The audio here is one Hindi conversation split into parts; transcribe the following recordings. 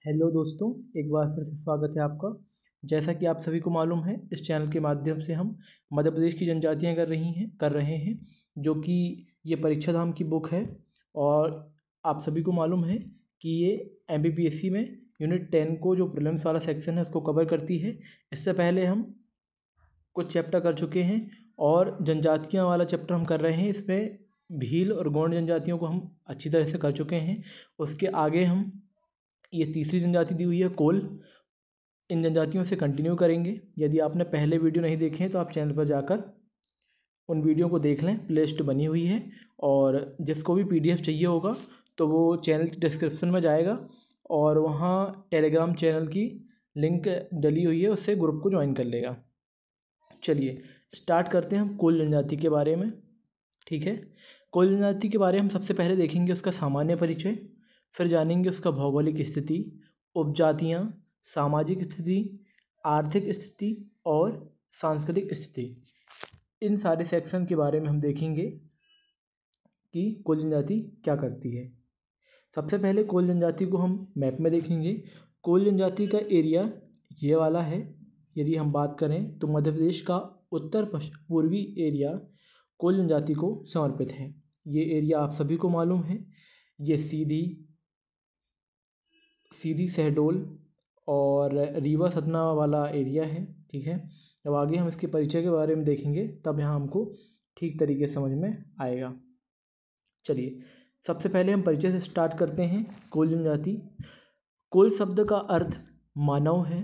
हेलो दोस्तों, एक बार फिर से स्वागत है आपका। जैसा कि आप सभी को मालूम है, इस चैनल के माध्यम से हम मध्य प्रदेश की जनजातियां कर रहे हैं, जो कि ये परीक्षा धाम की बुक है। और आप सभी को मालूम है कि ये एमपीपीएससी में यूनिट 10 को जो प्रीलिम्स वाला सेक्शन है उसको कवर करती है। इससे पहले हम कुछ चैप्टर कर चुके हैं और जनजातियाँ वाला चैप्टर हम कर रहे हैं। इसमें भील और गौंड जनजातियों को हम अच्छी तरह से कर चुके हैं। उसके आगे हम ये तीसरी जनजाति दी हुई है कोल, इन जनजातियों से कंटिन्यू करेंगे। यदि आपने पहले वीडियो नहीं देखे हैं तो आप चैनल पर जाकर उन वीडियो को देख लें, प्लेलिस्ट बनी हुई है। और जिसको भी पीडीएफ चाहिए होगा तो वो चैनल की डिस्क्रिप्शन में जाएगा और वहाँ टेलीग्राम चैनल की लिंक डली हुई है, उससे ग्रुप को ज्वाइन कर लेगा। चलिए स्टार्ट करते हैं हम कोल जनजाति के बारे में। ठीक है, कोल जनजाति के बारे में हम सबसे पहले देखेंगे उसका सामान्य परिचय, फिर जानेंगे उसका भौगोलिक स्थिति, उपजातियाँ, सामाजिक स्थिति, आर्थिक स्थिति और सांस्कृतिक स्थिति। इन सारे सेक्शन के बारे में हम देखेंगे कि कोल जनजाति क्या करती है। सबसे पहले कोल जनजाति को हम मैप में देखेंगे। कोल जनजाति का एरिया ये वाला है। यदि हम बात करें तो मध्य प्रदेश का उत्तर पूर्वी एरिया कोल जनजाति को समर्पित है। ये एरिया आप सभी को मालूम है, ये सीधी शहडोल और रीवा सतना वाला एरिया है। ठीक है, जब आगे हम इसके परिचय के बारे में देखेंगे तब यहाँ हमको ठीक तरीके से समझ में आएगा। चलिए सबसे पहले हम परिचय से स्टार्ट करते हैं। कोल जनजाति, कोल शब्द का अर्थ मानव है।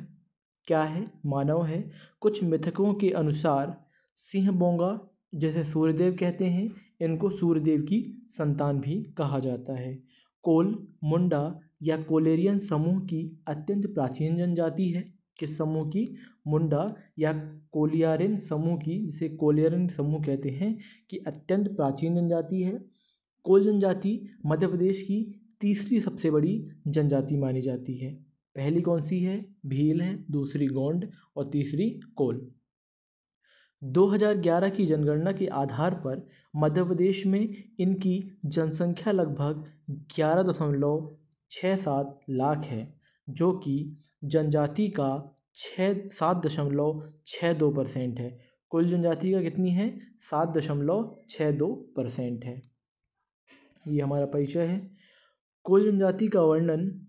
क्या है? मानव है। कुछ मिथकों के अनुसार सिंह बोंगा, जैसे सूर्यदेव कहते हैं, इनको सूर्यदेव की संतान भी कहा जाता है। कोल, मुंडा या कोलेरियन समूह की अत्यंत प्राचीन जनजाति है। किस समूह की? मुंडा या कोलियारिन समूह की, जिसे कोलियारिन समूह कहते हैं, कि अत्यंत प्राचीन जनजाति है। कोल जनजाति मध्य प्रदेश की तीसरी सबसे बड़ी जनजाति मानी जाती है। पहली कौन सी है? भील है, दूसरी गोंड और तीसरी कोल। 2011 की जनगणना के आधार पर मध्य प्रदेश में इनकी जनसंख्या लगभग 11.67 लाख है, जो कि जनजाति का 7.62% है। कुल जनजाति का कितनी है? 7.62% है। ये हमारा परिचय है। कुल जनजाति का वर्णन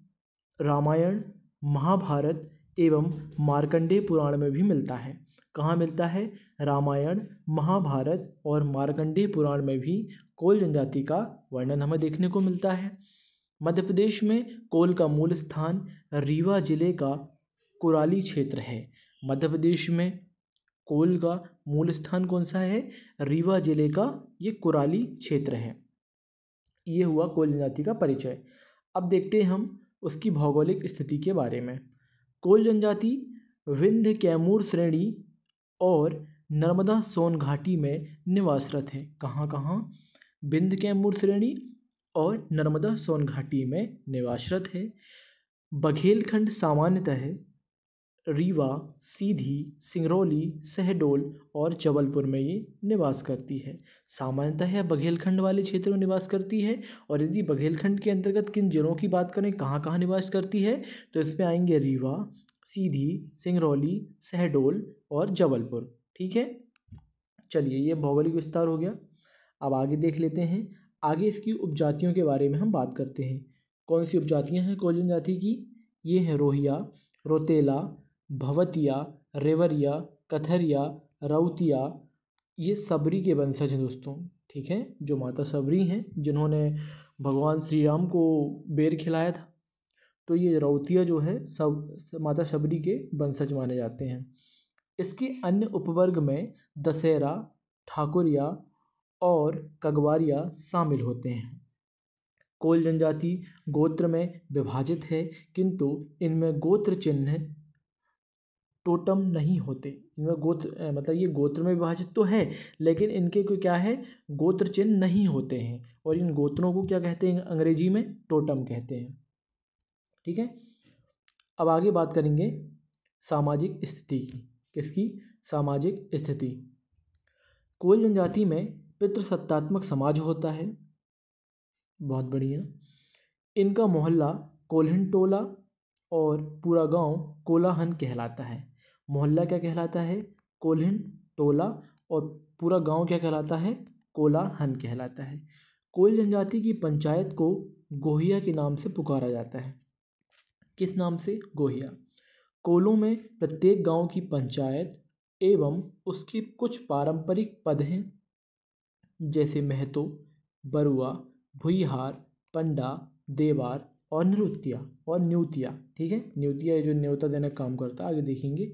रामायण, महाभारत एवं मार्कंडेय पुराण में भी मिलता है। कहाँ मिलता है? रामायण, महाभारत और मार्कंडेय पुराण में भी कोल जनजाति का वर्णन हमें देखने को मिलता है। मध्य प्रदेश में कोल का मूल स्थान रीवा जिले का कुराली क्षेत्र है। मध्य प्रदेश में कोल का मूल स्थान कौन सा है? रीवा जिले का ये कुराली क्षेत्र है। ये हुआ कोल जनजाति का परिचय। अब देखते हैं हम उसकी भौगोलिक स्थिति के बारे में। कोल जनजाति विंध्य कैमूर श्रेणी और नर्मदा सोन घाटी में निवासरत है। कहाँ कहाँ? विंध्य कैमूर श्रेणी और नर्मदा सोन घाटी में निवासरत है। बघेलखंड सामान्यतः रीवा, सीधी, सिंगरौली, शहडोल और जबलपुर में ये निवास करती है। सामान्यतः यह बघेलखंड वाले क्षेत्र में निवास करती है। और यदि बघेलखंड के अंतर्गत किन जिलों की बात करें, कहाँ कहाँ निवास करती है, तो इसमें आएंगे रीवा, सीधी, सिंगरौली, शहडोल और जबलपुर। ठीक है, चलिए ये भौगोलिक विस्तार हो गया। अब आगे देख लेते हैं। आगे इसकी उपजातियों के बारे में हम बात करते हैं। कौन सी उपजातियाँ हैं कोल जनजाति की? ये हैं रोहिया, रोतेला, भवतिया, रेवरिया, कथरिया, राउतिया। ये सबरी के वंशज हैं दोस्तों। ठीक है, जो माता सबरी हैं, जिन्होंने भगवान श्री राम को बेर खिलाया था, तो ये राउतिया जो है सब माता सबरी के वंशज माने जाते हैं। इसके अन्य उपवर्ग में दशहरा, ठाकुरिया और कगवारिया शामिल होते हैं। कोल जनजाति गोत्र में विभाजित है, किंतु इनमें गोत्र चिन्ह टोटम नहीं होते। इनमें गोत्र मतलब ये गोत्र में विभाजित तो है, लेकिन इनके को क्या है? गोत्र चिन्ह नहीं होते हैं। और इन गोत्रों को क्या कहते हैं? अंग्रेजी में टोटम कहते हैं। ठीक है, अब आगे बात करेंगे सामाजिक स्थिति की। किसकी? सामाजिक स्थिति। कोल जनजाति में पितृसत्तात्मक समाज होता है। बहुत बढ़िया। इनका मोहल्ला कोल्हिन टोला और पूरा गांव कोलाहन कहलाता है। मोहल्ला क्या कहलाता है? कोल्हिन टोला। और पूरा गांव क्या कहलाता है? कोलाहन कहलाता है। कोल जनजाति की पंचायत को गोहिया के नाम से पुकारा जाता है। किस नाम से? गोहिया। कोलों में प्रत्येक गांव की पंचायत एवं उसके कुछ पारंपरिक पद हैं, जैसे महतो, बरुआ, भुइहार, पंडा, देवार और न्यूतिया। ठीक है, न्यूतिया जो न्योता देने का काम करता है, आगे देखेंगे।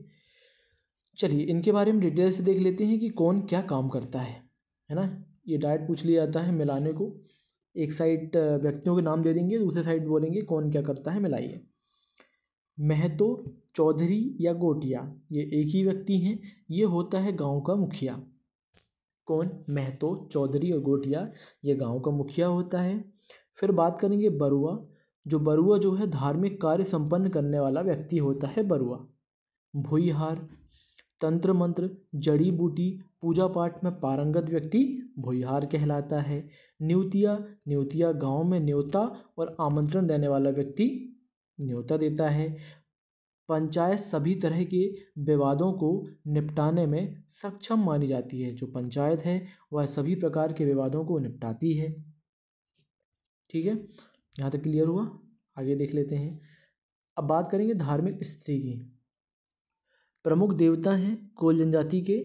चलिए इनके बारे में डिटेल से देख लेते हैं कि कौन क्या काम करता है ना। ये डायरेक्ट पूछ लिया जाता है मिलाने को। एक साइड व्यक्तियों के नाम दे देंगे, दूसरे साइड बोलेंगे कौन क्या करता है, मिलाइए। महतो, चौधरी या गोटिया, ये एक ही व्यक्ति हैं। ये होता है गांव का मुखिया। कौन? महतो, चौधरी और गोटिया, ये गांव का मुखिया होता है। फिर बात करेंगे बरुआ। बरुआ जो है धार्मिक कार्य संपन्न करने वाला व्यक्ति होता है बरुआ। भुइहार, तंत्र मंत्र, जड़ी बूटी, पूजा पाठ में पारंगत व्यक्ति भुइहार कहलाता है। न्यूतिया गांव में न्योता और आमंत्रण देने वाला व्यक्ति न्योता देता है। पंचायत सभी तरह के विवादों को निपटाने में सक्षम मानी जाती है। जो पंचायत है वह सभी प्रकार के विवादों को निपटाती है। ठीक है, यहाँ तक क्लियर हुआ। आगे देख लेते हैं। अब बात करेंगे धार्मिक स्थिति की। प्रमुख देवता हैं कोल जनजाति के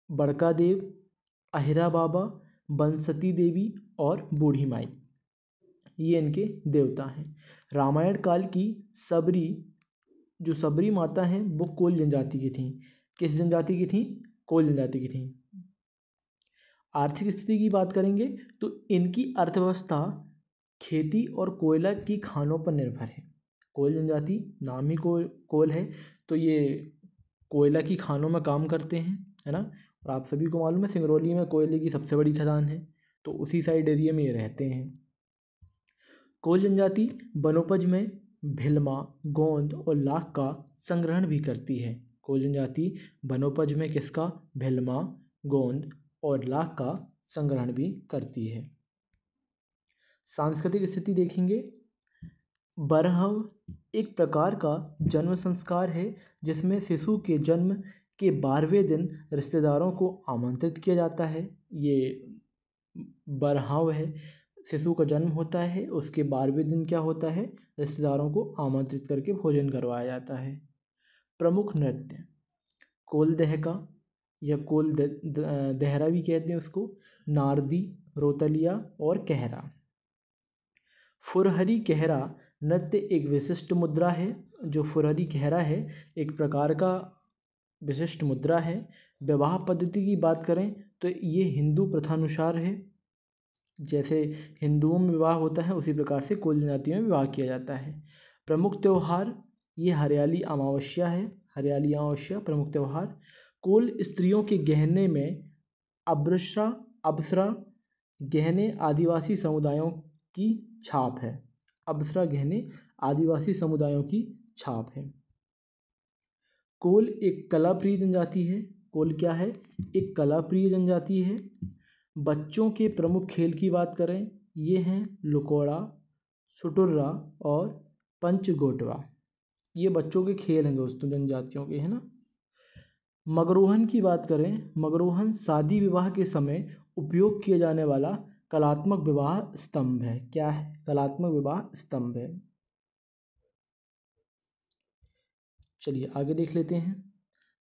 बड़का देव, अहिरा बाबा, बंसती देवी और बूढ़ी माई, ये इनके देवता हैं। रामायण काल की सबरी माता हैं वो कोल जनजाति की थीं। किस जनजाति की थीं? कोल जनजाति की थीं। आर्थिक स्थिति की बात करेंगे तो इनकी अर्थव्यवस्था खेती और कोयला की खानों पर निर्भर है। कोल जनजाति नाम ही कोल है, तो ये कोयला की खानों में काम करते हैं, है ना। और आप सभी को मालूम है सिंगरौली में कोयले की सबसे बड़ी खदान है, तो उसी साइड एरिया में ये रहते हैं। कोल जनजाति वनोपज में भिलमा, गोंद और लाख का संग्रहण भी करती है। कोल जनजाति वनोपज में किसका? भिलमा, गोंद और लाख का संग्रहण भी करती है। सांस्कृतिक स्थिति देखेंगे। बरहव एक प्रकार का जन्म संस्कार है जिसमें शिशु के जन्म के 12वें दिन रिश्तेदारों को आमंत्रित किया जाता है। ये बरहव है, शिशु का जन्म होता है, उसके 12वें दिन क्या होता है? रिश्तेदारों को आमंत्रित करके भोजन करवाया जाता है। प्रमुख नृत्य कोल दहका या कोल दहरा भी कहते हैं उसको, नारदी, रोतलिया और कहरा। फुरहरी कहरा नृत्य एक विशिष्ट मुद्रा है। जो फुरहरी कहरा है एक प्रकार का विशिष्ट मुद्रा है। विवाह पद्धति की बात करें तो ये हिंदू प्रथानुसार है। जैसे हिंदुओं में विवाह होता है उसी प्रकार से कोल जनजाति में विवाह किया जाता है। प्रमुख त्यौहार ये हरियाली अमावस्या है। हरियाली अमावस्या प्रमुख त्यौहार। कोल स्त्रियों के गहने में अबसरा गहने आदिवासी समुदायों की छाप है। अबसरा गहने आदिवासी समुदायों की छाप है। कोल एक कलाप्रिय जनजाति है। कोल क्या है? एक कलाप्रिय जनजाति है। बच्चों के प्रमुख खेल की बात करें, ये हैं लुकोड़ा, सुटुर्रा और पंचगोटवा। ये बच्चों के खेल हैं दोस्तों जनजातियों के, है ना। मगरोहन की बात करें, मगरोहन शादी विवाह के समय उपयोग किया जाने वाला कलात्मक विवाह स्तंभ है। क्या है? कलात्मक विवाह स्तंभ है। चलिए आगे देख लेते हैं।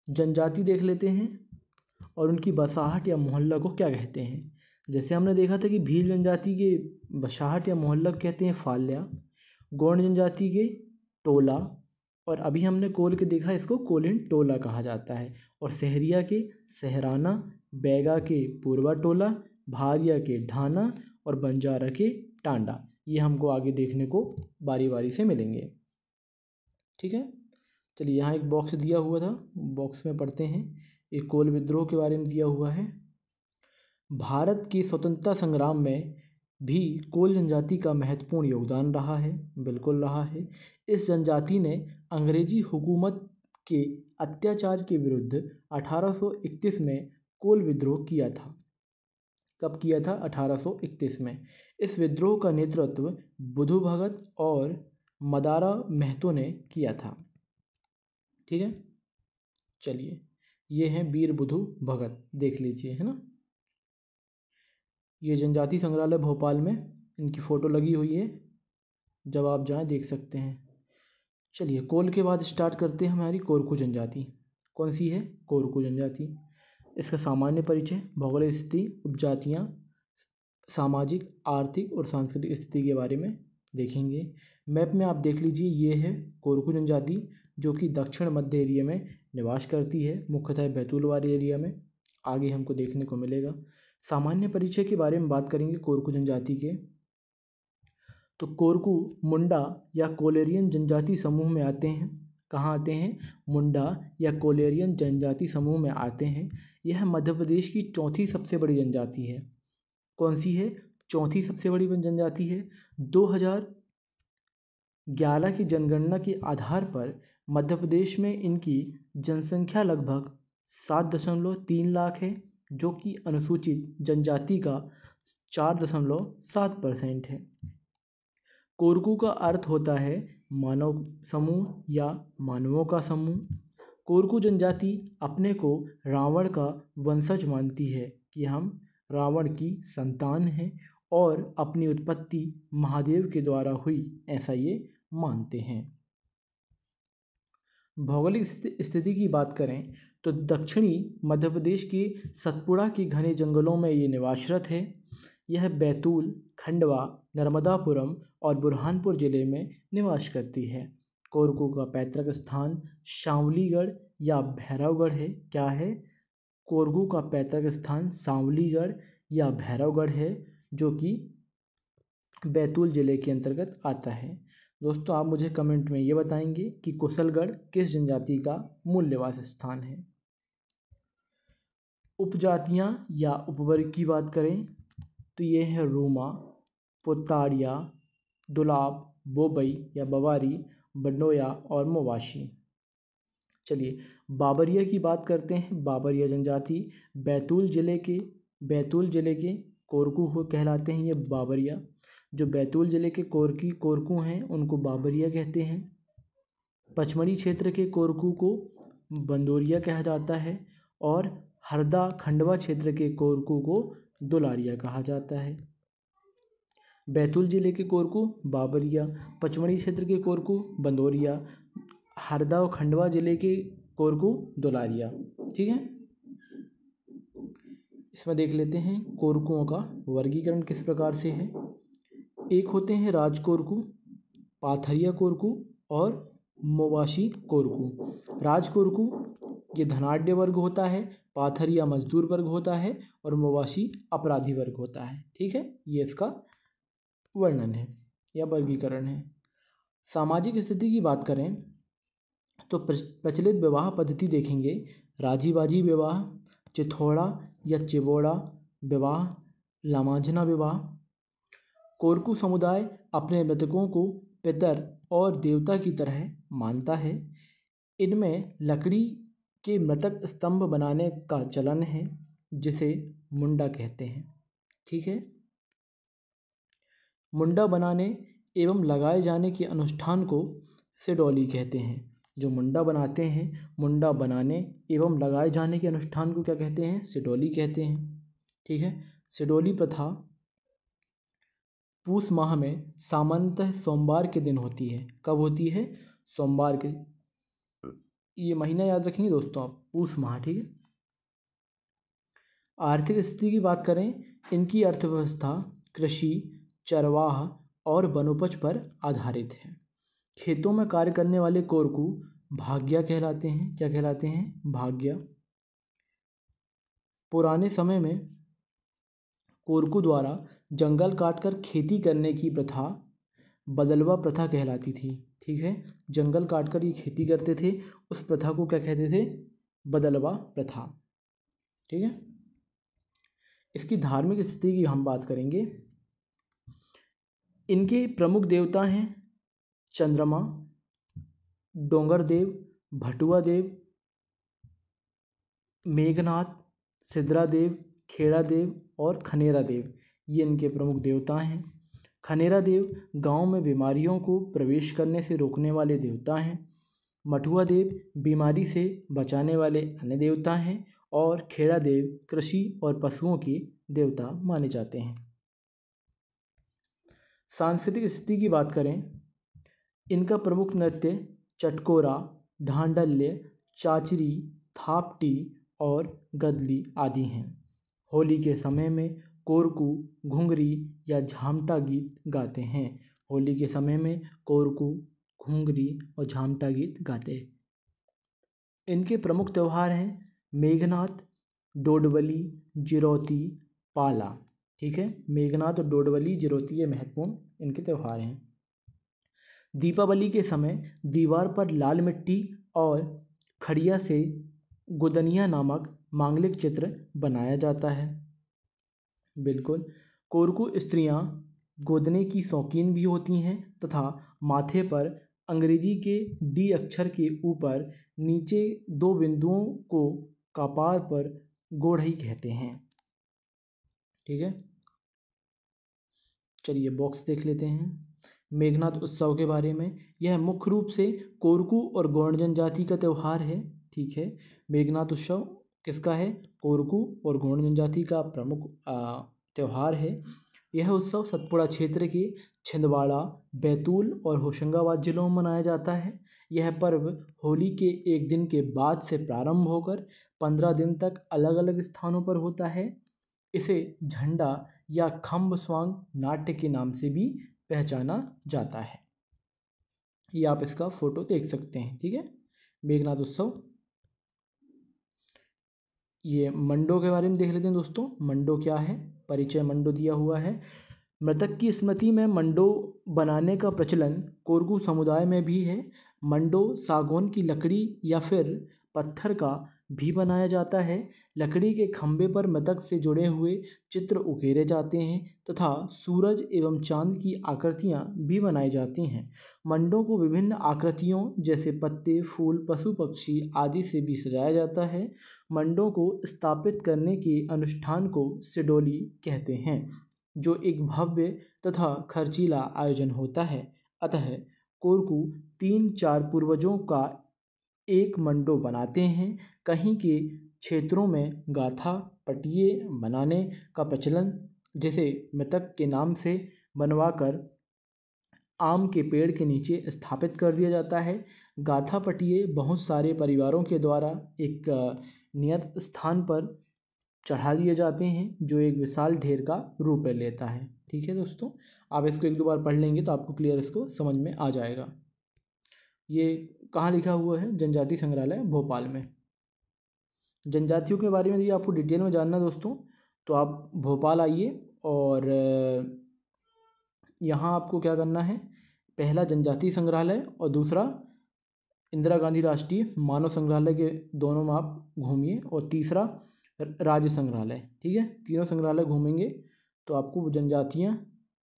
जनजाति देख लेते हैं और उनकी बसाहट या मोहल्ला को क्या कहते हैं। जैसे हमने देखा था कि भील जनजाति के बसाहट या मोहल्ला कहते हैं फाल्या, गोंड जनजाति के टोला, और अभी हमने कोल के देखा इसको कोलिन टोला कहा जाता है। और सहरिया के सहराना, बैगा के पूर्वा टोला, भारिया के ढाना और बंजारा के टांडा। ये हमको आगे देखने को बारी बारी से मिलेंगे। ठीक है, चलिए यहाँ एक बॉक्स दिया हुआ था, बॉक्स में पढ़ते हैं। एक कोल विद्रोह के बारे में दिया हुआ है। भारत की स्वतंत्रता संग्राम में भी कोल जनजाति का महत्वपूर्ण योगदान रहा है। बिल्कुल रहा है। इस जनजाति ने अंग्रेजी हुकूमत के अत्याचार के विरुद्ध 1831 में कोल विद्रोह किया था। कब किया था? 1831 में। इस विद्रोह का नेतृत्व बुधु भगत और मदारा महतो ने किया था। ठीक है, चलिए ये हैं वीर बुधु भगत, देख लीजिए, है ना। ये जनजाति संग्रहालय भोपाल में इनकी फ़ोटो लगी हुई है, जब आप जाएं देख सकते हैं। चलिए कोल के बाद स्टार्ट करते हैं हमारी कोरकू जनजाति। कौन सी है? कोरकू जनजाति। इसका सामान्य परिचय, भौगोलिक स्थिति, उपजातियाँ, सामाजिक, आर्थिक और सांस्कृतिक स्थिति के बारे में देखेंगे। मैप में आप देख लीजिए, ये है कोरकू जनजाति जो कि दक्षिण मध्य एरिया में निवास करती है, मुख्यतः बैतूल वाले एरिया में। आगे हमको देखने को मिलेगा। सामान्य परिचय के बारे में बात करेंगे कोरकू जनजाति के, तो कोरकू मुंडा या कोलेरियन जनजाति समूह में आते हैं। कहाँ आते हैं? मुंडा या कोलेरियन जनजाति समूह में आते हैं। यह मध्य प्रदेश की चौथी सबसे बड़ी जनजाति है। कौन सी है? चौथी सबसे बड़ी जनजाति है। 2011 की जनगणना के आधार पर मध्य प्रदेश में इनकी जनसंख्या लगभग 7.3 लाख है, जो कि अनुसूचित जनजाति का 4.7% है। कोरकू का अर्थ होता है मानव समूह या मानवों का समूह। कोरकू जनजाति अपने को रावण का वंशज मानती है कि हम रावण की संतान हैं और अपनी उत्पत्ति महादेव के द्वारा हुई, ऐसा ये मानते हैं। भौगोलिक स्थिति की बात करें तो दक्षिणी मध्य प्रदेश के सतपुड़ा के घने जंगलों में ये निवासरत है। यह बैतूल, खंडवा, नर्मदापुरम और बुरहानपुर जिले में निवास करती है। कोरकू का पैतृक स्थान शांवलीगढ़ या भैरवगढ़ है। क्या है? कोरकू का पैतृक स्थान शांवलीगढ़ या भैरवगढ़ है, जो कि बैतूल जिले के अंतर्गत आता है। दोस्तों आप मुझे कमेंट में ये बताएंगे कि कुशलगढ़ किस जनजाति का मूल निवास स्थान है। उपजातियाँ या उपवर्ग की बात करें तो ये है रूमा, पुतारिया, दुलाब, बोबई या बवारी, बंडोया और मोवाशी। चलिए बाबरिया की बात करते हैं। बाबरिया जनजाति बैतूल जिले के कोरकू को कहलाते हैं। ये बाबरिया जो बैतूल जिले के कोरकू हैं उनको बाबरिया कहते हैं। पचमढ़ी क्षेत्र के कोरकू को बंदोरिया कहा जाता है और हरदा खंडवा क्षेत्र के कोरकू को दुलारिया कहा जाता है। बैतूल जिले के कोरकू बाबरिया, पचमढ़ी क्षेत्र के कोरकू बंदोरिया, हरदा और खंडवा जिले के कोरकू दुलारिया। ठीक है, इसमें देख लेते हैं कोरकुओं का वर्गीकरण किस प्रकार से है। एक होते हैं राजकोरकू, पाथरिया कोरकू और मोवाशी कोरकू। राजकोरकू ये धनाढ्य वर्ग होता है, पाथरिया मजदूर वर्ग होता है और मोवाशी अपराधी वर्ग होता है। ठीक है, ये इसका वर्णन है या वर्गीकरण है। सामाजिक स्थिति की बात करें तो प्रचलित विवाह पद्धति देखेंगे। राजी बाजी विवाह, चिथौड़ा या चिबोड़ा विवाह, लामांझना विवाह। कोरकू समुदाय अपने मृतकों को पितर और देवता की तरह मानता है। इनमें लकड़ी के मृतक स्तंभ बनाने का चलन है, जिसे मुंडा कहते हैं। ठीक है, मुंडा बनाने एवं लगाए जाने के अनुष्ठान को सिडौली कहते हैं। जो मुंडा बनाते हैं, मुंडा बनाने एवं लगाए जाने के अनुष्ठान को क्या कहते हैं? सिडौली कहते हैं। ठीक है, सिडौली प्रथा पूस माह में सामान्यतः सोमवार के दिन होती है। कब होती है? सोमवार के। ये महीना याद रखेंगे दोस्तों आप, पूस माह। ठीक है, आर्थिक स्थिति की बात करें, इनकी अर्थव्यवस्था कृषि, चरवाह और वनोपज पर आधारित है। खेतों में कार्य करने वाले कोरकू भाग्या कहलाते हैं। क्या कहलाते हैं? भाग्या। पुराने समय में कोरकू द्वारा जंगल काटकर खेती करने की प्रथा बदलवा प्रथा कहलाती थी। ठीक है, जंगल काटकर ये खेती करते थे, उस प्रथा को क्या कहते थे? बदलवा प्रथा। ठीक है, इसकी धार्मिक स्थिति की हम बात करेंगे। इनके प्रमुख देवता हैं चंद्रमा, डोंगर देव, भटुआ देव, मेघनाथ, सिद्रा देव, खेड़ा देव और खनेरा देव। ये इनके प्रमुख देवता हैं। खनेरा देव गांव में बीमारियों को प्रवेश करने से रोकने वाले देवता हैं। मठुआ देव बीमारी से बचाने वाले अन्य देवता हैं। और खेड़ा देव कृषि और पशुओं के देवता माने जाते हैं। सांस्कृतिक स्थिति की बात करें, इनका प्रमुख नृत्य चटकोरा, ढांडल्य, चाचरी, थापटी और गदली आदि हैं। होली के समय में कोरकू, घुंघरी या झामटा गीत गाते हैं। होली के समय में कोरकू, घुंघरी और झामटा गीत गाते हैं। इनके प्रमुख त्यौहार हैं मेघनाथ, डोडवली, जिरौती, पाला। ठीक है, मेघनाथ और डोडवली, जिरौती ये महत्वपूर्ण इनके त्यौहार हैं। दीपावली के समय दीवार पर लाल मिट्टी और खड़िया से गोदनिया नामक मांगलिक चित्र बनाया जाता है। बिल्कुल, कोरकू स्त्रियां गोदने की शौकीन भी होती हैं तथा माथे पर अंग्रेजी के डी अक्षर के ऊपर नीचे 2 बिंदुओं को कपार पर गोढ़ई कहते हैं। ठीक है, चलिए बॉक्स देख लेते हैं मेघनाथ उत्सव के बारे में। यह मुख्य रूप से कोरकू और गौंड जनजाति का त्यौहार है। ठीक है, मेघनाथ उत्सव किसका है? कोरकू और गौंड जनजाति का प्रमुख त्यौहार है। यह उत्सव सतपुड़ा क्षेत्र के छिंदवाड़ा, बैतूल और होशंगाबाद जिलों में मनाया जाता है। यह पर्व होली के एक दिन के बाद से प्रारंभ होकर 15 दिन तक अलग अलग स्थानों पर होता है। इसे झंडा या खम्ब स्वांग नाट्य के नाम से भी पहचाना जाता है। ये आप इसका फोटो देख सकते हैं। ठीक है, मेघनाथ उत्सव। ये मंडो के बारे में देख लेते हैं दोस्तों। मंडो क्या है? परिचय मंडो दिया हुआ है। मृतक की स्मृति में मंडो बनाने का प्रचलन कोरकू समुदाय में भी है। मंडो सागौन की लकड़ी या फिर पत्थर का भी बनाया जाता है। लकड़ी के खंभे पर मृतक से जुड़े हुए चित्र उकेरे जाते हैं तथा सूरज एवं चांद की आकृतियां भी बनाई जाती हैं। मंडों को विभिन्न आकृतियों जैसे पत्ते, फूल, पशु पक्षी आदि से भी सजाया जाता है। मंडों को स्थापित करने के अनुष्ठान को सिडोली कहते हैं, जो एक भव्य तथा खर्चीला आयोजन होता है। अतः कोरकू 3-4 पूर्वजों का एक मंडो बनाते हैं। कहीं के क्षेत्रों में गाथा पटिये बनाने का प्रचलन, जिसे मृतक के नाम से बनवाकर आम के पेड़ के नीचे स्थापित कर दिया जाता है। गाथा पटिये बहुत सारे परिवारों के द्वारा एक नियत स्थान पर चढ़ा दिए जाते हैं, जो एक विशाल ढेर का रूप ले लेता है। ठीक है दोस्तों, आप इसको 1-2 बार पढ़ लेंगे तो आपको क्लियर इसको समझ में आ जाएगा। ये कहाँ लिखा हुआ है? जनजाति संग्रहालय भोपाल में। जनजातियों के बारे में यदि आपको डिटेल में जानना दोस्तों, तो आप भोपाल आइए और यहाँ आपको क्या करना है, पहला जनजाति संग्रहालय और दूसरा इंदिरा गांधी राष्ट्रीय मानव संग्रहालय के दोनों में आप घूमिए, और तीसरा राज्य संग्रहालय। ठीक है, तीनों संग्रहालय घूमेंगे तो आपको जनजातियाँ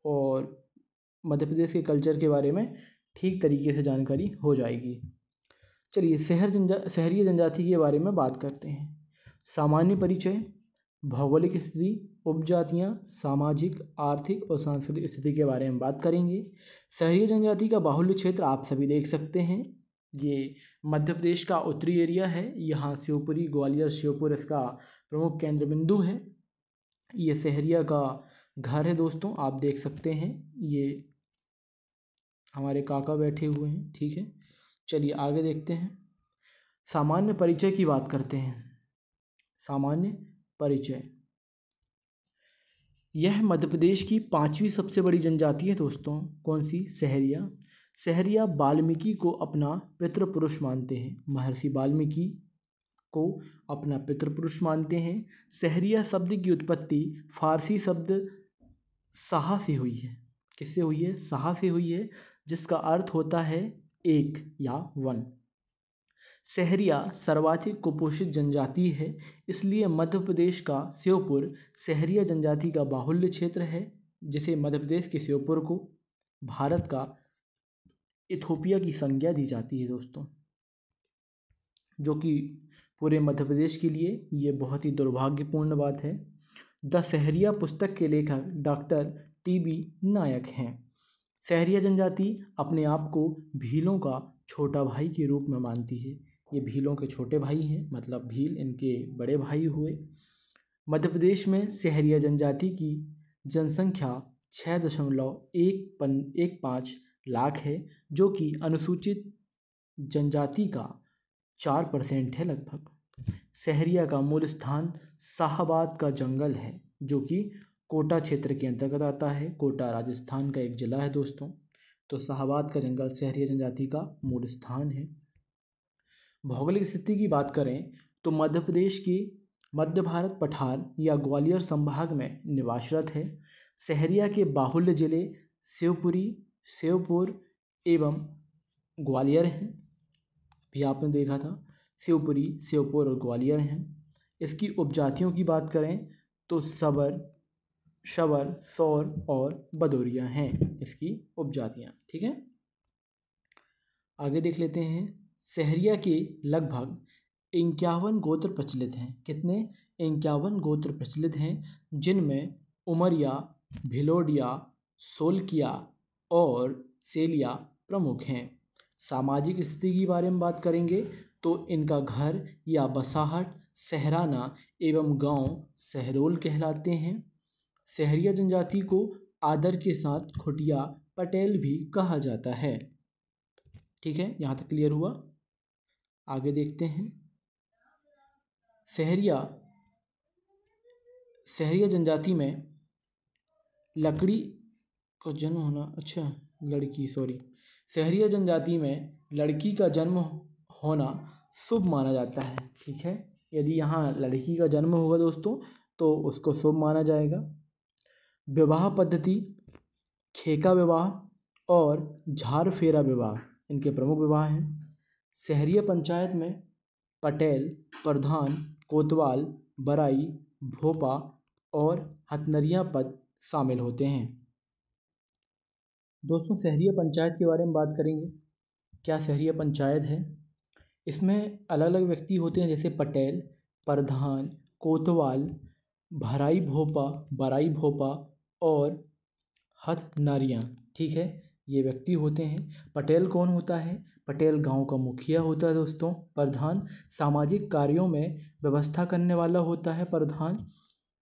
और मध्य प्रदेश के कल्चर के बारे में ठीक तरीके से जानकारी हो जाएगी। चलिए शहरीय जनजाति के बारे में बात करते हैं। सामान्य परिचय, भौगोलिक स्थिति, उपजातियाँ, सामाजिक, आर्थिक और सांस्कृतिक स्थिति के बारे में बात करेंगे। शहरीय जनजाति का बाहुल्य क्षेत्र आप सभी देख सकते हैं। ये मध्य प्रदेश का उत्तरी एरिया है। यहाँ शिवपुरी, ग्वालियर, श्योपुर इसका प्रमुख केंद्र बिंदु है। ये शहरिया का घर है दोस्तों, आप देख सकते हैं। ये हमारे काका बैठे हुए हैं। ठीक है, चलिए आगे देखते हैं। सामान्य परिचय की बात करते हैं। सामान्य परिचय, यह मध्य प्रदेश की 5वीं सबसे बड़ी जनजाति है दोस्तों। कौन सी? शहरिया। शहरिया वाल्मीकि को अपना पितृपुरुष मानते हैं। महर्षि वाल्मीकि को अपना पितृपुरुष मानते हैं। शहरिया शब्द की उत्पत्ति फारसी शब्द साहा से हुई है। किससे हुई है? साहा से हुई है, जिसका अर्थ होता है एक या वन। शहरिया सर्वाधिक कुपोषित जनजाति है, इसलिए मध्य प्रदेश का श्योपुर शहरिया जनजाति का बाहुल्य क्षेत्र है, जिसे मध्य प्रदेश के श्योपुर को भारत का इथोपिया की संज्ञा दी जाती है दोस्तों, जो कि पूरे मध्य प्रदेश के लिए ये बहुत ही दुर्भाग्यपूर्ण बात है। द शहरिया पुस्तक के लेखक डॉक्टर टीबी नायक हैं। सहरिया जनजाति अपने आप को भीलों का छोटा भाई के रूप में मानती है। ये भीलों के छोटे भाई हैं, मतलब भील इनके बड़े भाई हुए। मध्य प्रदेश में सहरिया जनजाति की जनसंख्या 6.15 लाख है, जो कि अनुसूचित जनजाति का 4% है लगभग। सहरिया का मूल स्थान शाहाबाद का जंगल है, जो कि कोटा क्षेत्र के अंतर्गत आता है। कोटा राजस्थान का एक जिला है दोस्तों। तो शाहाबाद का जंगल सहरिया जनजाति का मूल स्थान है। भौगोलिक स्थिति की बात करें तो मध्य प्रदेश की मध्य भारत पठार या ग्वालियर संभाग में निवासरत है। सहरिया के बाहुल्य जिले शिवपुरी, श्योपुर एवं ग्वालियर हैं। भी आपने देखा था, शिवपुरी, श्योपुर और ग्वालियर हैं। इसकी उपजातियों की बात करें तो शबर, सौर और बदौरिया हैं इसकी उपजातियाँ। ठीक है, आगे देख लेते हैं। सहरिया के लगभग 51 गोत्र प्रचलित हैं। कितने? 51 गोत्र प्रचलित हैं, जिनमें उमरिया, भिलोडिया, सोलकिया और सेलिया प्रमुख हैं। सामाजिक स्थिति के बारे में बात करेंगे तो इनका घर या बसाहट सहराना एवं गांव सहरोल कहलाते हैं। सहरिया जनजाति को आदर के साथ खुटिया पटेल भी कहा जाता है। ठीक है, यहाँ तक क्लियर हुआ। आगे देखते हैं। सहरिया जनजाति में लकड़ी का जन्म होना, सहरिया जनजाति में लड़की का जन्म होना शुभ माना जाता है। ठीक है, यदि यहाँ लड़की का जन्म होगा दोस्तों तो उसको शुभ माना जाएगा। विवाह पद्धति खेका विवाह और झार फेरा विवाह इनके प्रमुख विवाह हैं। सहरिया पंचायत में पटेल, प्रधान, कोतवाल, बराई, भोपा और हथनरिया पद शामिल होते हैं। दोस्तों, सहरिया पंचायत के बारे में बात करेंगे। क्या सहरिया पंचायत है? इसमें अलग अलग व्यक्ति होते हैं, जैसे पटेल, प्रधान, कोतवाल, बराई भोपा और हथनरिया। ठीक है, ये व्यक्ति होते हैं। पटेल कौन होता है? पटेल गांव का मुखिया होता है दोस्तों। प्रधान सामाजिक कार्यों में व्यवस्था करने वाला होता है प्रधान।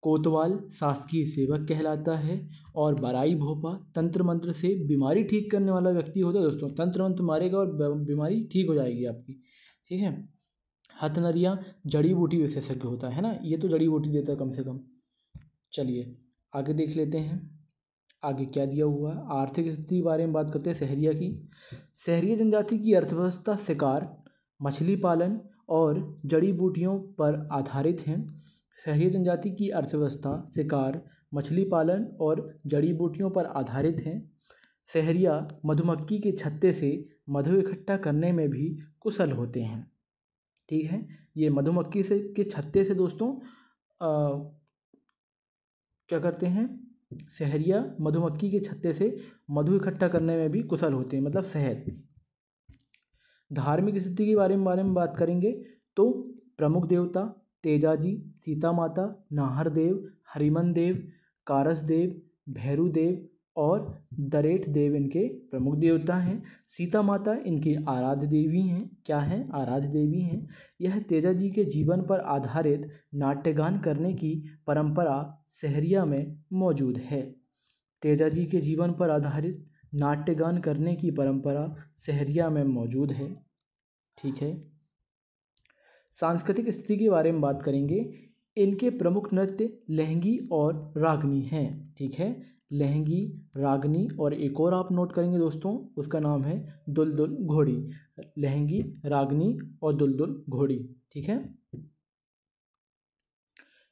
कोतवाल शासकीय सेवक कहलाता है। और बराई भोपा तंत्र मंत्र से बीमारी ठीक करने वाला व्यक्ति होता है दोस्तों। तंत्र मंत्र मारेगा और बीमारी ठीक हो जाएगी आपकी। ठीक है। हथनरिया जड़ी बूटी विशेषज्ञ होता है ना, ये तो जड़ी बूटी देता है कम से कम। चलिए आगे देख लेते हैं, आगे क्या दिया हुआ है। आर्थिक स्थिति के बारे में बात करते हैं सहरिया की। सहरिया जनजाति की अर्थव्यवस्था शिकार, मछली पालन और जड़ी बूटियों पर आधारित है। सहरिया जनजाति की अर्थव्यवस्था शिकार, मछली पालन और जड़ी बूटियों पर आधारित है। सहरिया मधुमक्खी के छत्ते से मधु इकट्ठा करने में भी कुशल होते हैं। ठीक है, ये मधुमक्खी के छत्ते से दोस्तों क्या करते हैं? सहरिया मधुमक्खी के छत्ते से मधु इकट्ठा करने में भी कुशल होते हैं, मतलब शहद। धार्मिक स्थिति के बारे में बात करेंगे तो प्रमुख देवता तेजाजी, सीता माता, नाहर देव, हरिमन देव, कारस देव, भैरू देव और दरेठ देव इनके प्रमुख देवता हैं। सीता माता इनकी आराध्य देवी हैं। क्या हैं? आराध्य देवी हैं। यह तेजाजी के जीवन पर आधारित नाट्यगान करने की परंपरा सहरिया में मौजूद है। तेजाजी के जीवन पर आधारित नाट्यगान करने की परंपरा सहरिया में मौजूद है। ठीक है। सांस्कृतिक स्थिति के बारे में बात करेंगे। इनके प्रमुख नृत्य लहंगी और रागनी हैं। ठीक है, लहंगी, रागनी और एक और आप नोट करेंगे दोस्तों, उसका नाम है दुलदुल घोड़ी। लहंगी, रागनी और दुलदुल घोड़ी। ठीक है।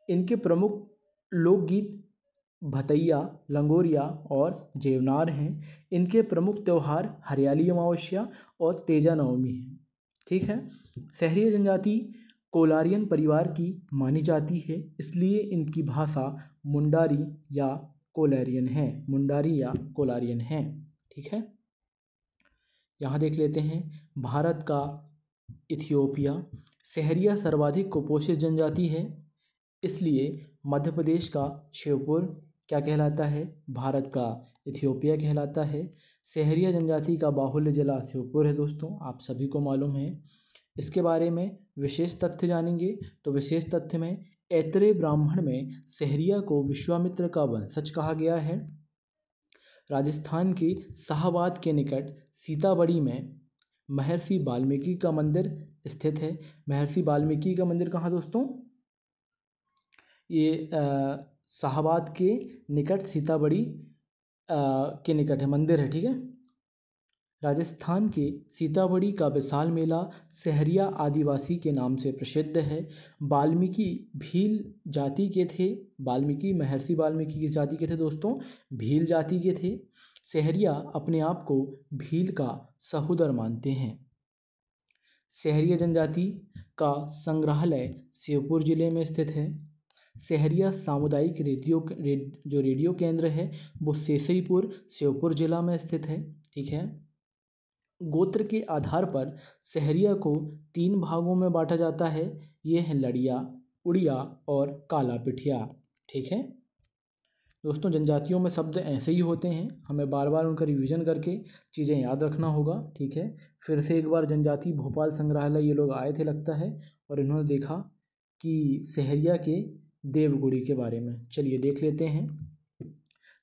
इनके प्रमुख लोकगीत भतैया, लंगोरिया और जेवनार हैं। इनके प्रमुख त्यौहार हरियाली अमावस्या और तेजा नवमी हैं। ठीक है। सहरिया जनजाति कोलारियन परिवार की मानी जाती है, इसलिए इनकी भाषा मुंडारी या कोलारियन है। मुंडारी या कोलारियन है। ठीक है। यहाँ देख लेते हैं भारत का इथियोपिया। सहरिया सर्वाधिक कुपोषित जनजाति है, इसलिए मध्य प्रदेश का श्योपुर, क्या कहलाता है? भारत का इथियोपिया कहलाता है। सहरिया जनजाति का बाहुल्य जिला श्योपुर है दोस्तों, आप सभी को मालूम है। इसके बारे में विशेष तथ्य जानेंगे तो विशेष तथ्य में ऐतरेय ब्राह्मण में सहरिया को विश्वामित्र का वंशज कहा गया है। राजस्थान के शाहबाद के निकट सीताबड़ी में महर्षि वाल्मीकि का मंदिर स्थित है। महर्षि वाल्मीकि का मंदिर कहाँ दोस्तों? ये शाहबाद के निकट सीताबड़ी के निकट है, मंदिर है, ठीक है। राजस्थान के सीताबड़ी का विशाल मेला सहरिया आदिवासी के नाम से प्रसिद्ध है। वाल्मीकि भील जाति के थे। वाल्मीकि महर्षि वाल्मीकि किस जाति के थे दोस्तों? भील जाति के थे। सहरिया अपने आप को भील का सहोदर मानते हैं। सहरिया जनजाति का संग्रहालय श्योपुर जिले में स्थित है। सहरिया सामुदायिक रेडियो केंद्र है वो सेसईपुर श्योपुर जिला में स्थित है, ठीक है। गोत्र के आधार पर सहरिया को 3 भागों में बांटा जाता है। ये हैं लड़िया, उड़िया और काला पिठिया, ठीक है दोस्तों। जनजातियों में शब्द ऐसे ही होते हैं, हमें बार बार उनका रिवीजन करके चीज़ें याद रखना होगा, ठीक है। फिर से एक बार जनजाति भोपाल संग्रहालय ये लोग आए थे लगता है, और इन्होंने देखा कि सहरिया के देवगुड़ी के बारे में। चलिए देख लेते हैं।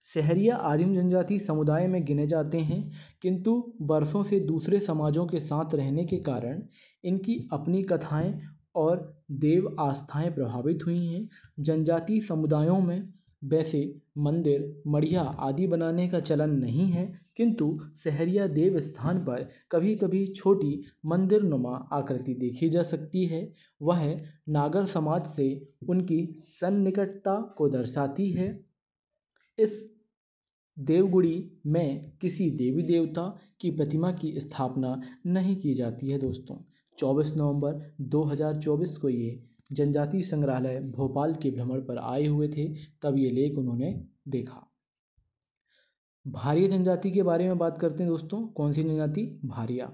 सहरिया आदिम जनजाति समुदाय में गिने जाते हैं, किंतु वर्षों से दूसरे समाजों के साथ रहने के कारण इनकी अपनी कथाएं और देव आस्थाएं प्रभावित हुई हैं। जनजाति समुदायों में वैसे मंदिर, मढ़िया आदि बनाने का चलन नहीं है, किंतु सहरिया देव स्थान पर कभी कभी छोटी मंदिर नुमा आकृति देखी जा सकती है। वह नागर समाज से उनकी सन्निकटता को दर्शाती है। इस देवगुड़ी में किसी देवी देवता की प्रतिमा की स्थापना नहीं की जाती है दोस्तों। 24 नवंबर 2024 को ये जनजाति संग्रहालय भोपाल के भ्रमण पर आए हुए थे, तब ये लेख उन्होंने देखा। भारिया जनजाति के बारे में बात करते हैं दोस्तों। कौन सी जनजाति? भारिया,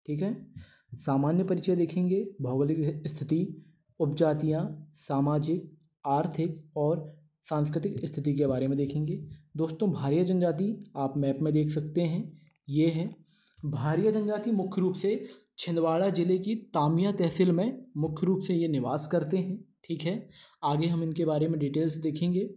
ठीक है। सामान्य परिचय देखेंगे, भौगोलिक स्थिति, उपजातियाँ, सामाजिक, आर्थिक और सांस्कृतिक स्थिति के बारे में देखेंगे दोस्तों। भारिया जनजाति आप मैप में देख सकते हैं, ये है। भारिया जनजाति मुख्य रूप से छिंदवाड़ा जिले की तामिया तहसील में मुख्य रूप से ये निवास करते हैं, ठीक है। आगे हम इनके बारे में डिटेल्स देखेंगे।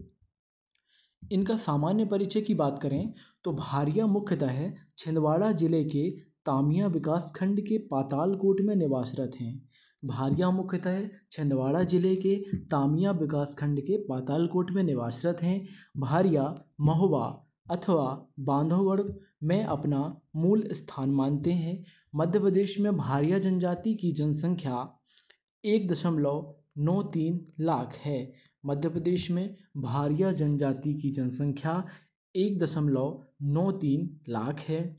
इनका सामान्य परिचय की बात करें तो भारिया मुख्यतः छिंदवाड़ा जिले के तामिया विकासखंड के पातालकोट में निवासरत हैं। भारिया मुख्यतः छिंदवाड़ा जिले के तामिया विकासखंड के पातालकोट में निवासरत हैं। भारिया महोबा अथवा बांधवगढ़ में अपना मूल स्थान मानते हैं। मध्य प्रदेश में भारिया जनजाति की जनसंख्या 1.93 लाख है। मध्य प्रदेश में भारिया जनजाति की जनसंख्या 1.93 लाख है,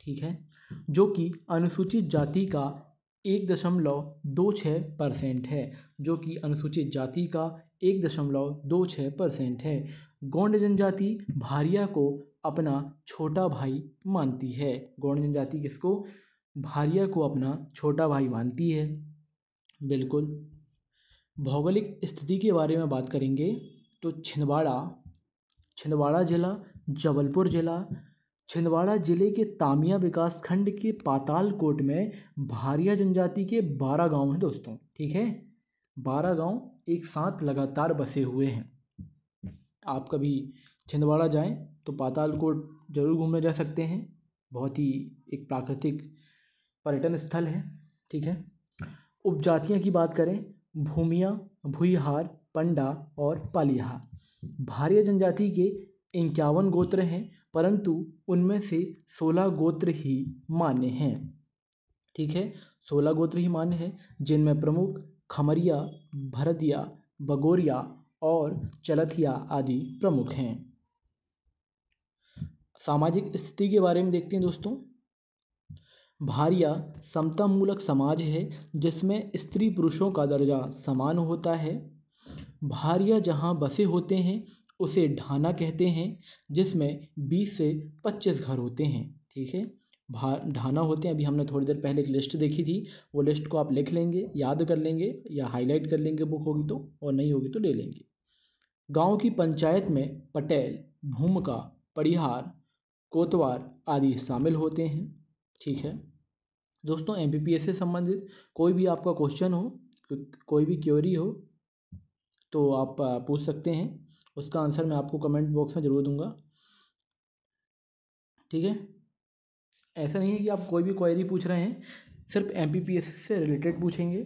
ठीक है, जो कि अनुसूचित जाति का 1.26% है, जो कि अनुसूचित जाति का 1.26% है। गोंड जनजाति भारिया को अपना छोटा भाई मानती है। गोंड जनजाति किसको? भारिया को अपना छोटा भाई मानती है, बिल्कुल। भौगोलिक स्थिति के बारे में बात करेंगे तो छिंदवाड़ा जिला, जबलपुर जिला, छिंदवाड़ा जिले के तामिया विकासखंड के पातालकोट में भारिया जनजाति के 12 गांव हैं दोस्तों, ठीक है। 12 गांव एक साथ लगातार बसे हुए हैं। आप कभी छिंदवाड़ा जाएं तो पातालकोट जरूर घूमने जा सकते हैं, बहुत ही एक प्राकृतिक पर्यटन स्थल है, ठीक है। उपजातियां की बात करें, भूमिया, भुईहार, पंडा और पालिया। भारिया जनजाति के 51 गोत्र हैं, परंतु उनमें से 16 गोत्र ही मान्य हैं, ठीक है। 16 गोत्र ही मान्य हैं, जिनमें प्रमुख खमरिया, भरतिया, बगोरिया और चलथिया आदि प्रमुख हैं। सामाजिक स्थिति के बारे में देखते हैं दोस्तों। भारिया समता मूलक समाज है, जिसमें स्त्री पुरुषों का दर्जा समान होता है। भारिया जहाँ बसे होते हैं उसे ढाना कहते हैं, जिसमें 20 से 25 घर होते हैं, ठीक है। ढाना होते हैं, अभी हमने थोड़ी देर पहले एक लिस्ट देखी थी, वो लिस्ट को आप लिख लेंगे, याद कर लेंगे या हाईलाइट कर लेंगे, बुक होगी तो, और नहीं होगी तो ले लेंगे। गांव की पंचायत में पटेल, भूमका, परिहार, कोतवार आदि शामिल होते हैं। ठीक है दोस्तों, एमपीपीएस से संबंधित कोई भी आपका क्वेश्चन हो, कोई भी क्वेरी हो तो आप पूछ सकते हैं। उसका आंसर मैं आपको कमेंट बॉक्स में ज़रूर दूंगा। ठीक है, ऐसा नहीं है कि आप कोई भी क्वेरी पूछ रहे हैं, सिर्फ एमपीपीएस से रिलेटेड पूछेंगे।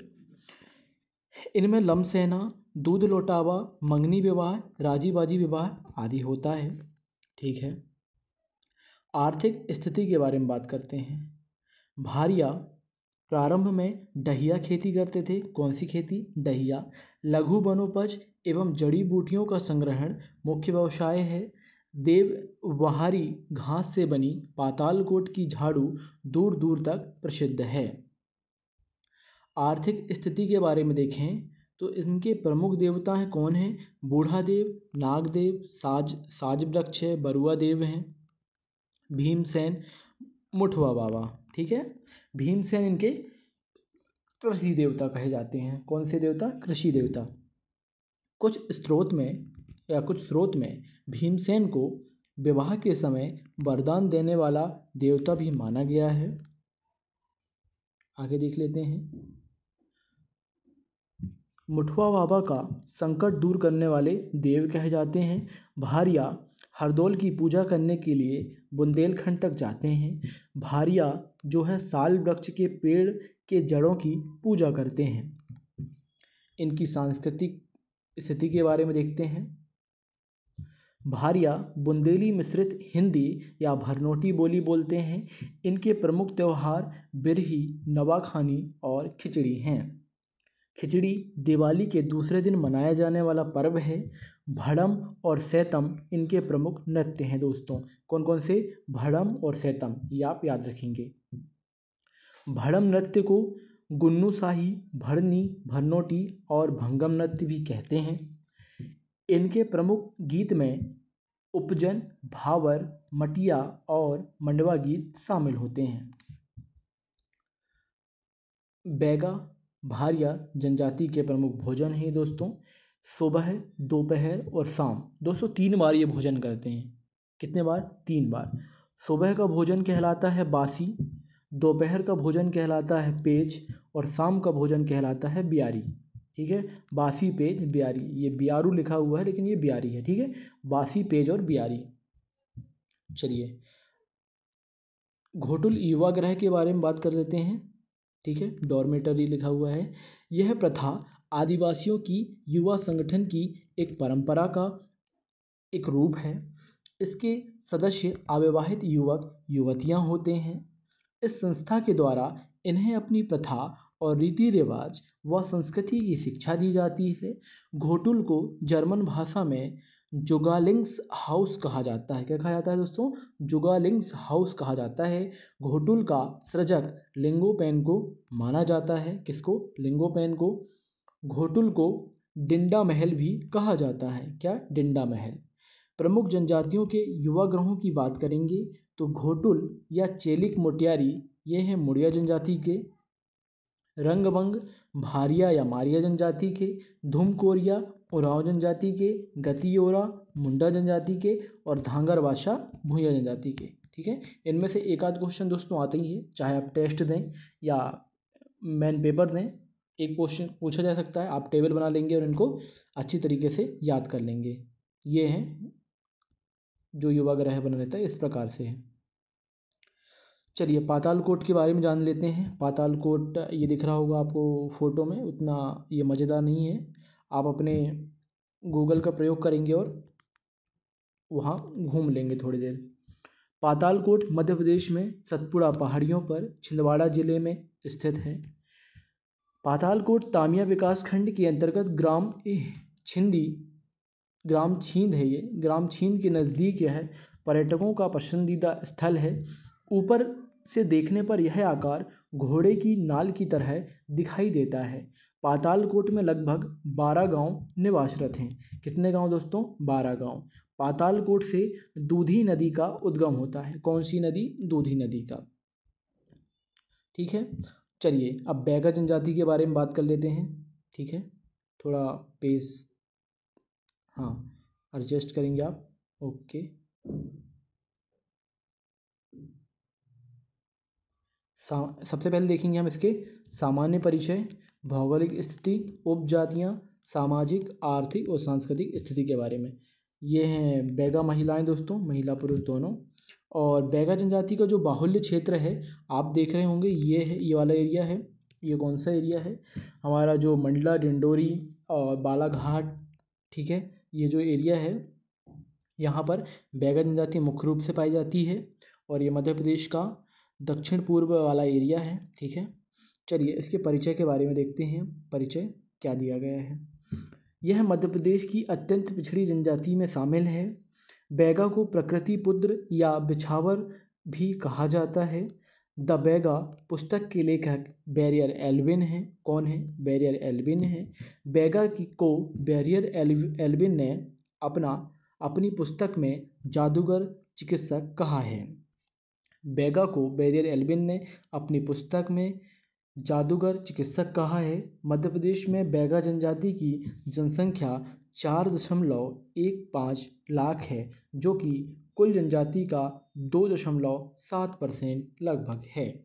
इनमें लमसेना, दूध लौटावा, मंगनी विवाह, राजी बाजी विवाह आदि होता है। ठीक है, आर्थिक स्थिति के बारे में बात करते हैं। भारिया प्रारंभ में डहिया खेती करते थे। कौन सी खेती? डहिया। लघु वनोपज एवं जड़ी बूटियों का संग्रहण मुख्य व्यवसाय है। देववहारी घास से बनी पातालकोट की झाड़ू दूर दूर तक प्रसिद्ध है। आर्थिक स्थिति के बारे में देखें तो इनके प्रमुख देवता हैं, कौन हैं? बूढ़ा देव, नागदेव, साज वृक्ष है, बरुआ देव हैं, भीमसेन, मुठवा बाबा। ठीक है, भीमसेन इनके कृषि देवता कहे जाते हैं। कौन से देवता? कृषि देवता। कुछ स्रोत में भीमसेन को विवाह के समय वरदान देने वाला देवता भी माना गया है। आगे देख लेते हैं। मुठवा बाबा का संकट दूर करने वाले देव कहे जाते हैं। भारिया हरदौल की पूजा करने के लिए बुंदेलखंड तक जाते हैं। भारिया जो है साल वृक्ष के पेड़ के जड़ों की पूजा करते हैं। इनकी सांस्कृतिक स्थिति के बारे में देखते हैं। भारिया बुंदेली मिश्रित हिंदी या भरनोटी बोली बोलते हैं। इनके प्रमुख त्यौहार बिरही, नवाखानी और खिचड़ी हैं। खिचड़ी दिवाली के दूसरे दिन मनाया जाने वाला पर्व है। भड़म और सैतम इनके प्रमुख नृत्य हैं दोस्तों। कौन कौन से? भड़म और सैतम, ये आप याद रखेंगे। भड़म नृत्य को गुन्नुसाही, भरनी, भरनोटी और भंगम नृत्य भी कहते हैं। इनके प्रमुख गीत में उपजन, भावर, मटिया और मंडवा गीत शामिल होते हैं। बैगा भारिया जनजाति के प्रमुख भोजन है दोस्तों। सुबह, दोपहर और शाम दोस्तों 3 बार ये भोजन करते हैं। कितने बार? 3 बार। सुबह का भोजन कहलाता है बासी, दोपहर का भोजन कहलाता है पेच और शाम का भोजन कहलाता है बियारी। ठीक है, बासी, पेज, बियारी। ये बियारू लिखा हुआ है लेकिन ये बियारी है। ठीक है, बासी, पेज और बियारी। चलिए, घोटुल युवा गृह के बारे में बात कर लेते हैं। ठीक है, डॉर्मेटरी लिखा हुआ है। यह प्रथा आदिवासियों की युवा संगठन की एक परंपरा का एक रूप है। इसके सदस्य अविवाहित युवक युवतियां होते हैं। इस संस्था के द्वारा इन्हें अपनी प्रथा और रीति रिवाज व संस्कृति की शिक्षा दी जाती है। घोटुल को जर्मन भाषा में जुगालिंग्स हाउस कहा जाता है। क्या कहा जाता है दोस्तों? जुगालिंग्स हाउस कहा जाता है। घोटुल का सृजक लिंगोपेन को माना जाता है। किसको? लिंगोपेन को। घोटुल को डिंडा महल भी कहा जाता है। क्या? डिंडा महल। प्रमुख जनजातियों के युवा ग्रहों की बात करेंगे तो घोटुल या चेलिक मोटियारी ये हैं मुड़िया जनजाति के। रंगबंग भारिया या मारिया जनजाति के। धूमकोरिया उरांव जनजाति के। गतियोरा मुंडा जनजाति के और धांगर भाषा भूंइया जनजाति के। ठीक है, इनमें से एक आध क्वेश्चन दोस्तों आते ही है, चाहे आप टेस्ट दें या मेन पेपर दें, एक क्वेश्चन पूछा जा सकता है। आप टेबल बना लेंगे और इनको अच्छी तरीके से याद कर लेंगे। ये हैं जो युवा ग्रह बना रहता है, इस प्रकार से है। चलिए, पातालकोट के बारे में जान लेते हैं। पातालकोट ये दिख रहा होगा आपको फोटो में, उतना ये मज़ेदार नहीं है। आप अपने गूगल का प्रयोग करेंगे और वहाँ घूम लेंगे थोड़ी देर। पातालकोट मध्य प्रदेश में सतपुड़ा पहाड़ियों पर छिंदवाड़ा जिले में स्थित है। पातालकोट तामिया विकास खंड के अंतर्गत ग्राम छींद है। ये ग्राम छींद के नज़दीक यह पर्यटकों का पसंदीदा स्थल है। ऊपर से देखने पर यह आकार घोड़े की नाल की तरह दिखाई देता है। पातालकोट में लगभग 12 गांव निवासरत हैं। कितने गांव दोस्तों? 12 गांव। पातालकोट से दूधी नदी का उद्गम होता है। कौन सी नदी? दूधी नदी का। ठीक है, चलिए अब बैगा जनजाति के बारे में बात कर लेते हैं। ठीक है, थोड़ा पेज, हाँ, एडजस्ट करेंगे आप। ओके, सबसे पहले देखेंगे हम इसके सामान्य परिचय, भौगोलिक स्थिति, उपजातियाँ, सामाजिक, आर्थिक और सांस्कृतिक स्थिति के बारे में। ये हैं बैगा महिलाएं दोस्तों, महिला पुरुष दोनों। और बैगा जनजाति का जो बाहुल्य क्षेत्र है आप देख रहे होंगे, ये है, ये वाला एरिया है। ये कौन सा एरिया है? हमारा जो मंडला, डिंडोरी और बालाघाट, ठीक है, ये जो एरिया है यहाँ पर बैगा जनजाति मुख्य रूप से पाई जाती है। और ये मध्य प्रदेश का दक्षिण पूर्व वाला एरिया है, ठीक है। चलिए इसके परिचय के बारे में देखते हैं, परिचय क्या दिया गया है। यह मध्य प्रदेश की अत्यंत पिछड़ी जनजाति में शामिल है। बैगा को प्रकृति पुत्र या बिछावर भी कहा जाता है। द बैगा पुस्तक के लेखक बैरियर एल्विन हैं। कौन है? बैरियर एल्विन है। बैगा को बैरियर एल्विन ने अपनी पुस्तक में जादूगर चिकित्सक कहा है। बैगा को बैरियर एल्विन ने अपनी पुस्तक में जादूगर चिकित्सक कहा है। मध्य प्रदेश में बैगा जनजाति की जनसंख्या 4.15 लाख है, जो कि कुल जनजाति का 2.7% लगभग है।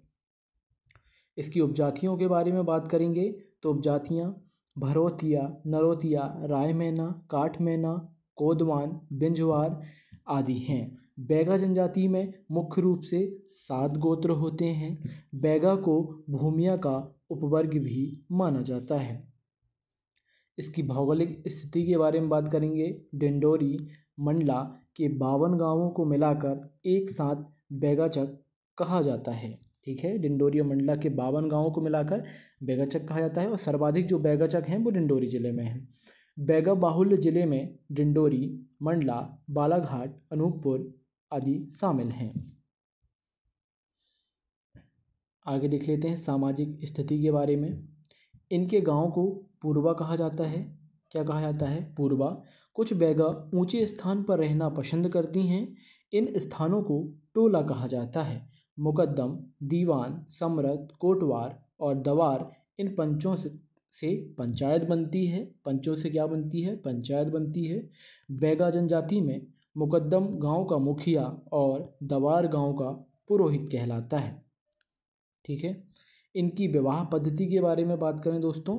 इसकी उपजातियों के बारे में बात करेंगे तो उपजातियाँ भरोतिया, नरोतिया, रायमैना, काठमैना, कोदवान, बिंजवार आदि हैं। बैगा जनजाति में मुख्य रूप से 7 गोत्र होते हैं। बैगा को भूमिया का उपवर्ग भी माना जाता है। इसकी भौगोलिक स्थिति के बारे में बात करेंगे। डिंडोरी मंडला के 52 गांवों को मिलाकर एक साथ बैगाचक कहा जाता है, ठीक है। डिंडोरी और मंडला के 52 गांवों को मिलाकर बैगाचक कहा जाता है और सर्वाधिक जो बैगाचक हैं वो डिंडोरी जिले में हैं। बैगा बाहुल्य जिले में डिंडोरी, मंडला, बालाघाट, अनूपपुर आदि शामिल हैं। आगे देख लेते हैं सामाजिक स्थिति के बारे में। इनके गांव को पूर्वा कहा जाता है। क्या कहा जाता है? पूर्वा। कुछ बैगा ऊंचे स्थान पर रहना पसंद करती हैं। इन स्थानों को टोला कहा जाता है। मुकद्दम, दीवान, समरत, कोटवार और दवार, इन पंचों से पंचायत बनती है। पंचों से क्या बनती है? पंचायत बनती है। बैगा जनजाति में मुकद्दम गांव का मुखिया और दवार गांव का पुरोहित कहलाता है, ठीक है। इनकी विवाह पद्धति के बारे में बात करें दोस्तों,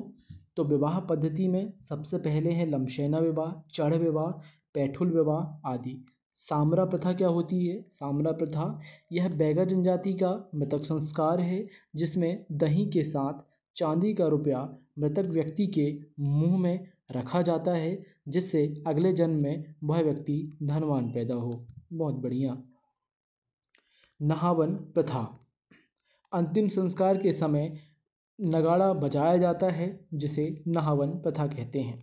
तो विवाह पद्धति में सबसे पहले है लमशेना विवाह, चढ़ विवाह, पैठुल विवाह आदि। सामरा प्रथा क्या होती है? सामरा प्रथा यह बैगा जनजाति का मृतक संस्कार है, जिसमें दही के साथ चांदी का रुपया मृतक व्यक्ति के मुंह में रखा जाता है, जिससे अगले जन्म में वह व्यक्ति धनवान पैदा हो। बहुत बढ़िया। नहावन प्रथा, अंतिम संस्कार के समय नगाड़ा बजाया जाता है, जिसे नहावन प्रथा कहते हैं,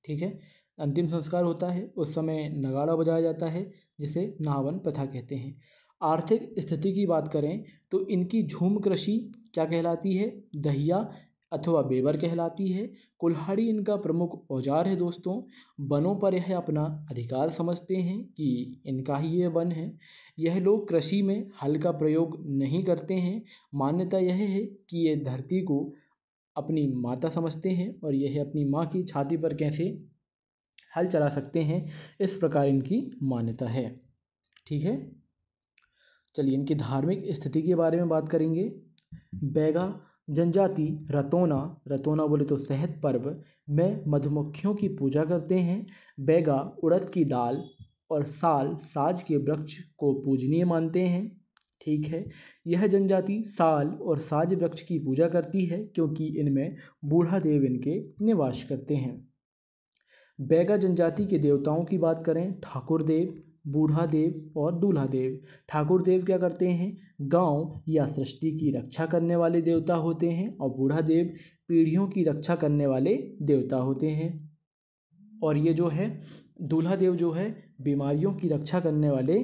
ठीक है। अंतिम संस्कार होता है उस समय नगाड़ा बजाया जाता है, जिसे नहावन प्रथा कहते हैं। आर्थिक स्थिति की बात करें तो इनकी झूम कृषि क्या कहलाती है? दहिया अथवा बेवर कहलाती है। कुल्हाड़ी इनका प्रमुख औजार है दोस्तों। वनों पर यह अपना अधिकार समझते हैं कि इनका ही ये वन है। यह लोग कृषि में हल का प्रयोग नहीं करते हैं। मान्यता यह है कि ये धरती को अपनी माता समझते हैं और यह अपनी माँ की छाती पर कैसे हल चला सकते हैं, इस प्रकार इनकी मान्यता है, ठीक है। चलिए इनकी धार्मिक स्थिति के बारे में बात करेंगे। बैगा जनजाति रतोना बोले तो शहद पर्व में मधुमक्खियों की पूजा करते हैं। बैगा उड़द की दाल और साज के वृक्ष को पूजनीय मानते हैं, ठीक है। यह जनजाति साल और साज वृक्ष की पूजा करती है, क्योंकि इनमें बूढ़ा देव इनके निवास करते हैं। बैगा जनजाति के देवताओं की बात करें, ठाकुर देव, बूढ़ा देव और दूल्हा देव। ठाकुर देव क्या करते हैं? गांव या सृष्टि की रक्षा करने वाले देवता होते हैं, और बूढ़ा देव पीढ़ियों की रक्षा करने वाले देवता होते हैं। और ये जो है दूल्हा देव जो है बीमारियों की रक्षा करने वाले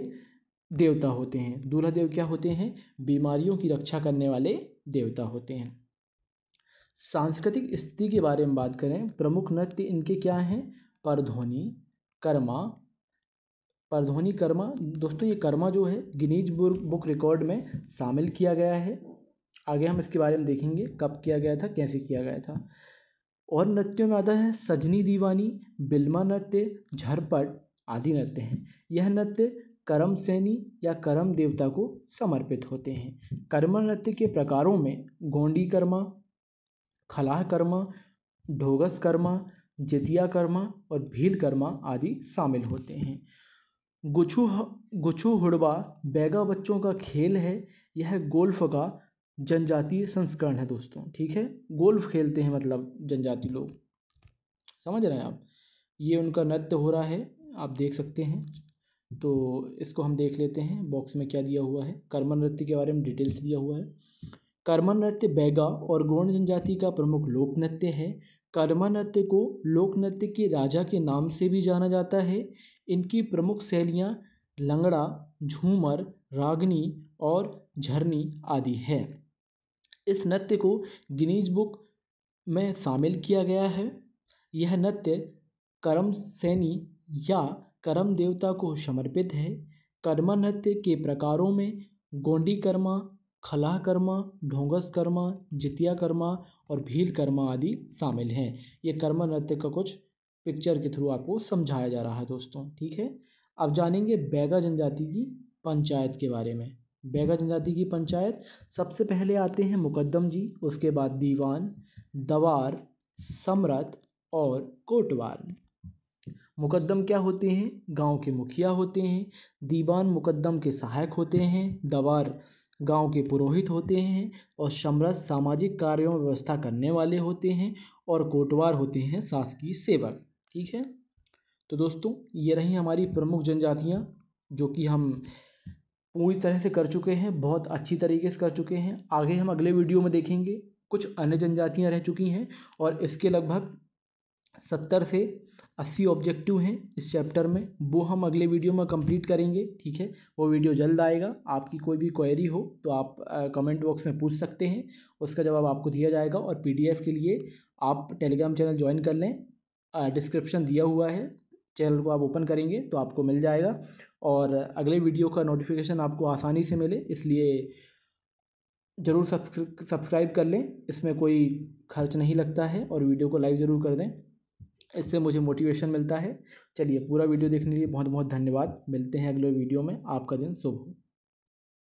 देवता होते हैं। दूल्हा देव क्या होते हैं? बीमारियों की रक्षा करने वाले देवता होते हैं। सांस्कृतिक स्थिति के बारे में बात करें, प्रमुख नृत्य इनके क्या हैं? परधोनी, कर्मा दोस्तों, ये कर्मा जो है गिनीज बुक रिकॉर्ड में शामिल किया गया है। आगे हम इसके बारे में देखेंगे कब किया गया था, कैसे किया गया था। और नृत्यों में आता है सजनी दीवानी, बिल्मा नृत्य, झरपट आदि नृत्य हैं। यह नृत्य करम सेनी या करम देवता को समर्पित होते हैं। कर्म नृत्य के प्रकारों में गोंडी कर्मा, खलाह कर्मा, ढोगस कर्मा, जितिया कर्मा और भील कर्मा आदि शामिल होते हैं। गुछु हुड़बा बैगा बच्चों का खेल है। यह गोल्फ का जनजातीय संस्करण है दोस्तों, ठीक है। गोल्फ खेलते हैं मतलब जनजाति लोग, समझ रहे हैं आप। ये उनका नृत्य हो रहा है, आप देख सकते हैं। तो इसको हम देख लेते हैं बॉक्स में क्या दिया हुआ है। कर्मा नृत्य के बारे में डिटेल्स दिया हुआ है। कर्मा नृत्य बैगा और गोंड जनजाति का प्रमुख लोक नृत्य है। कर्मा नृत्य को लोक नृत्य के राजा के नाम से भी जाना जाता है। इनकी प्रमुख शैलियाँ लंगड़ा, झूमर, रागनी और झरनी आदि है। इस नृत्य को गिनीज बुक में शामिल किया गया है। यह नृत्य करम सेनी या करम देवता को समर्पित है। कर्मा नृत्य के प्रकारों में गोंडी कर्मा, खलाह कर्मा, ढोंगस कर्मा, जितिया कर्मा और भील कर्मा आदि शामिल हैं। ये कर्मा नृत्य का कुछ पिक्चर के थ्रू आपको समझाया जा रहा है दोस्तों, ठीक है। अब जानेंगे बैगा जनजाति की पंचायत के बारे में। बैगा जनजाति की पंचायत सबसे पहले आते हैं मुकद्दम जी, उसके बाद दीवान, दवार, सम्रत और कोटवार। मुकद्दम क्या होते हैं? गांव के मुखिया होते हैं। दीवान मुकद्दम के सहायक होते हैं। दवार गांव के पुरोहित होते हैं और सम्रत सामाजिक कार्यों में व्यवस्था करने वाले होते हैं और कोटवार होते हैं शासकीय सेवक, ठीक है। तो दोस्तों ये रही हमारी प्रमुख जनजातियाँ जो कि हम पूरी तरह से कर चुके हैं, बहुत अच्छी तरीके से कर चुके हैं। आगे हम अगले वीडियो में देखेंगे कुछ अन्य जनजातियाँ रह चुकी हैं और इसके लगभग 70 से 80 ऑब्जेक्टिव हैं इस चैप्टर में, वो हम अगले वीडियो में कंप्लीट करेंगे, ठीक है। वो वीडियो जल्द आएगा। आपकी कोई भी क्वेरी हो तो आप कमेंट बॉक्स में पूछ सकते हैं, उसका जवाब आपको दिया जाएगा। और PDF के लिए आप टेलीग्राम चैनल ज्वाइन कर लें, डिस्क्रिप्शन दिया हुआ है, चैनल को आप ओपन करेंगे तो आपको मिल जाएगा और अगले वीडियो का नोटिफिकेशन आपको आसानी से मिले, इसलिए ज़रूर सब्सक्राइब कर लें। इसमें कोई खर्च नहीं लगता है और वीडियो को लाइक ज़रूर कर दें, इससे मुझे मोटिवेशन मिलता है। चलिए, पूरा वीडियो देखने के लिए बहुत बहुत धन्यवाद। मिलते हैं अगले वीडियो में। आपका दिन शुभ हो।